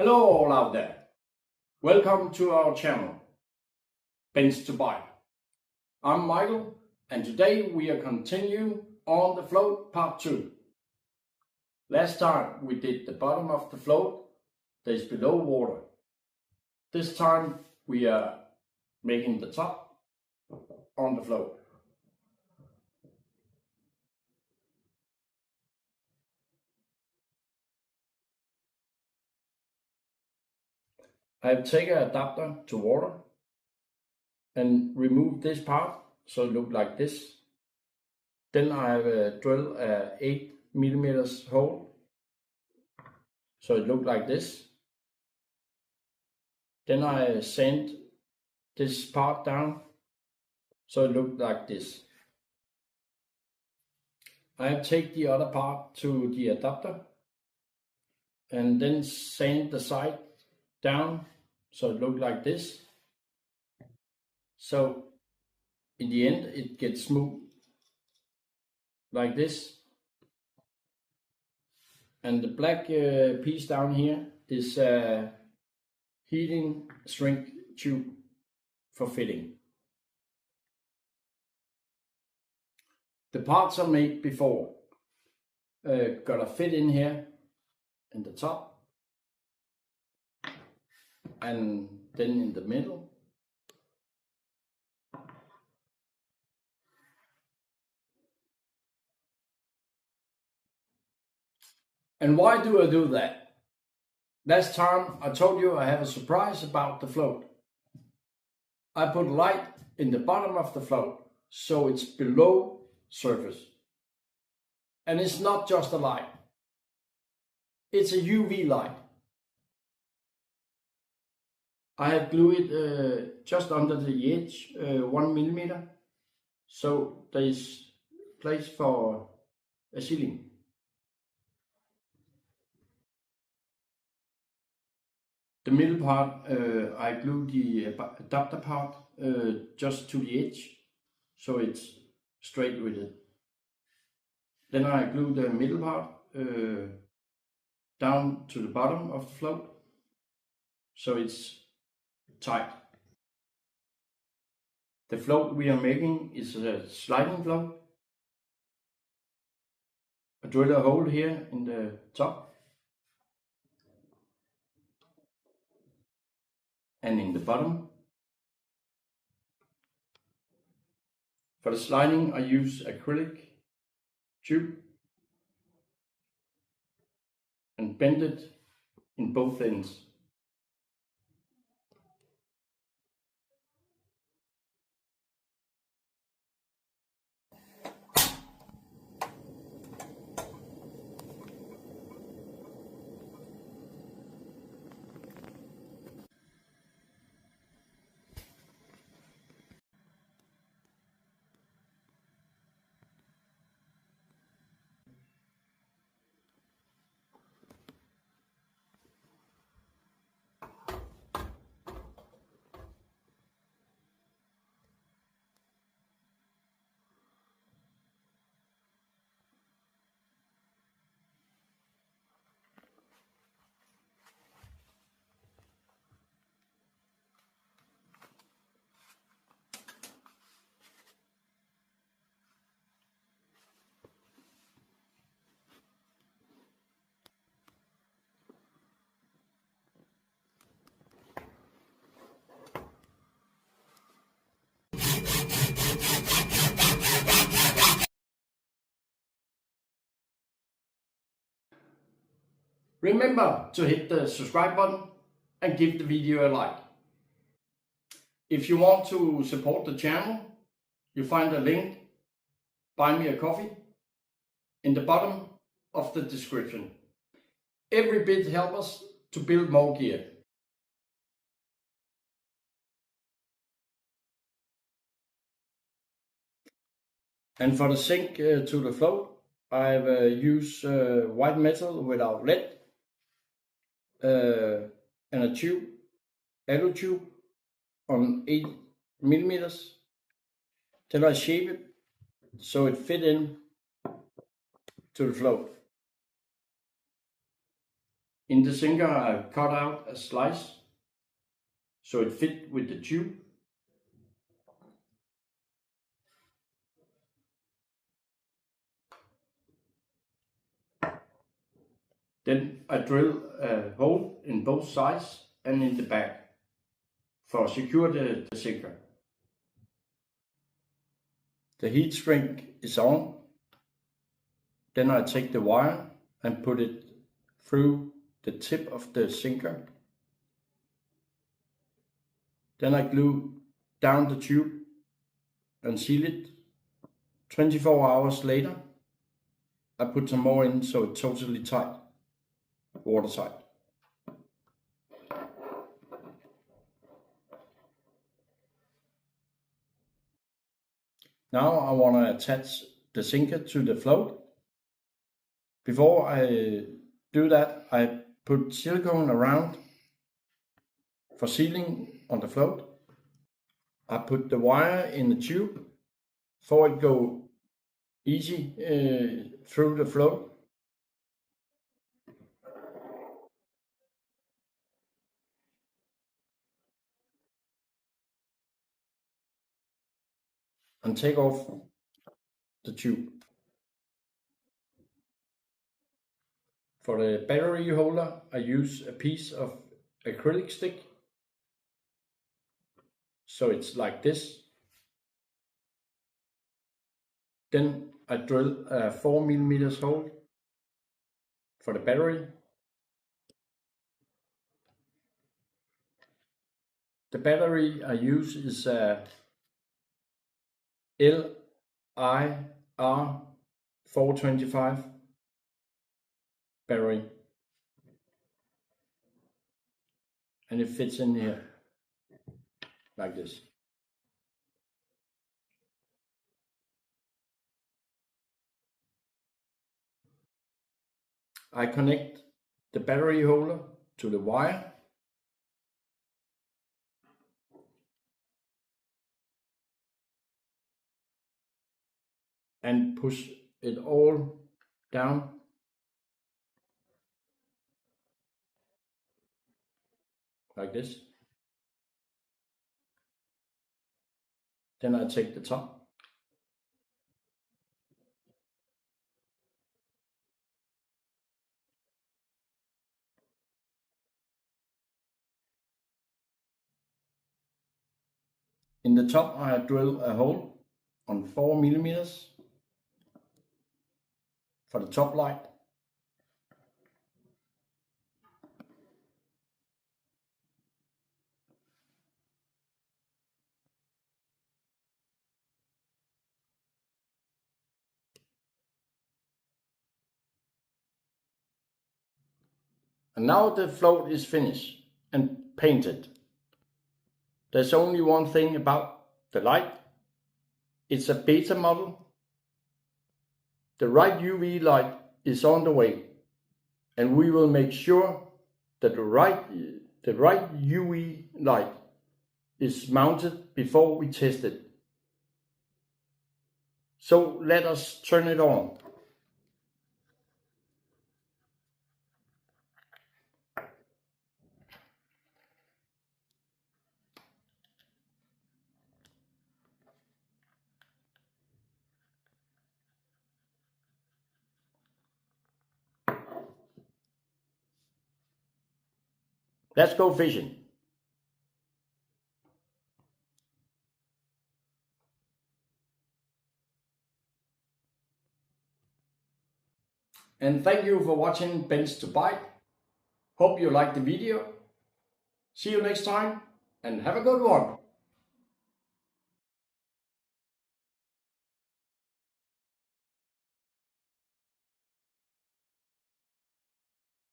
Hello all out there. Welcome to our channel, Bench to Bike. I'm Michael and today we are continuing on the float part 2. Last time we did the bottom of the float that is below water. This time we are making the top on the float. I have taken an adapter to water and removed this part so it looked like this. Then I have drilled a 8mm hole so it looked like this. Then I sand this part down so it looked like this. I have taken the other part to the adapter and then sand the side down so it looked like this. So in the end it gets smooth like this. And the black piece down here is a heating shrink tube for fitting. The parts I made before gotta fit in here in the top and then in the middle. And why do I do that? Last time I told you I have a surprise about the float. I put light in the bottom of the float so it's below surface. And it's not just a light. It's a UV light. I have glued it just under the edge, 1mm, so there is place for a ceiling. The middle part, I glue the adapter part just to the edge, so it's straight with it. Then I glue the middle part down to the bottom of the float, so it's tight. The float we are making is a sliding float. I drill a hole here in the top and in the bottom. For the sliding I use acrylic tube and bend it in both ends. Remember to hit the subscribe button and give the video a like. If you want to support the channel, you find a link, buy me a coffee, in the bottom of the description. Every bit helps us to build more gear. And for the sink to the float, I've used white metal without lead and a tube, alu tube on 8mm. Then I shape it so it fit in to the float. In the sinker I cut out a slice so it fit with the tube. Then I drill a hole in both sides and in the back for secure the sinker. The heat shrink is on. Then I take the wire and put it through the tip of the sinker. Then I glue down the tube and seal it. 24 hours later, I put some more in so it's totally tight, watertight. Now I want to attach the sinker to the float. Before I do that, I put silicone around for sealing on the float. I put the wire in the tube for it go easy through the float. And take off the tube. For the battery holder, I use a piece of acrylic stick. So it's like this. Then I drill a 4mm hole for the battery. The battery I use is a LIR425 battery, and it fits in here like this. I connect the battery holder to the wire. And push it all down. Like this. Then I take the top. In the top I drill a hole on 4mm for the top light. And now the float is finished and painted. There's only one thing about the light. It's a beta model. The right UV light is on the way, and we will make sure that the right UV light is mounted before we test it. So let us turn it on. Let's go fishing. And thank you for watching Bends to Bite. Hope you liked the video. See you next time and have a good one.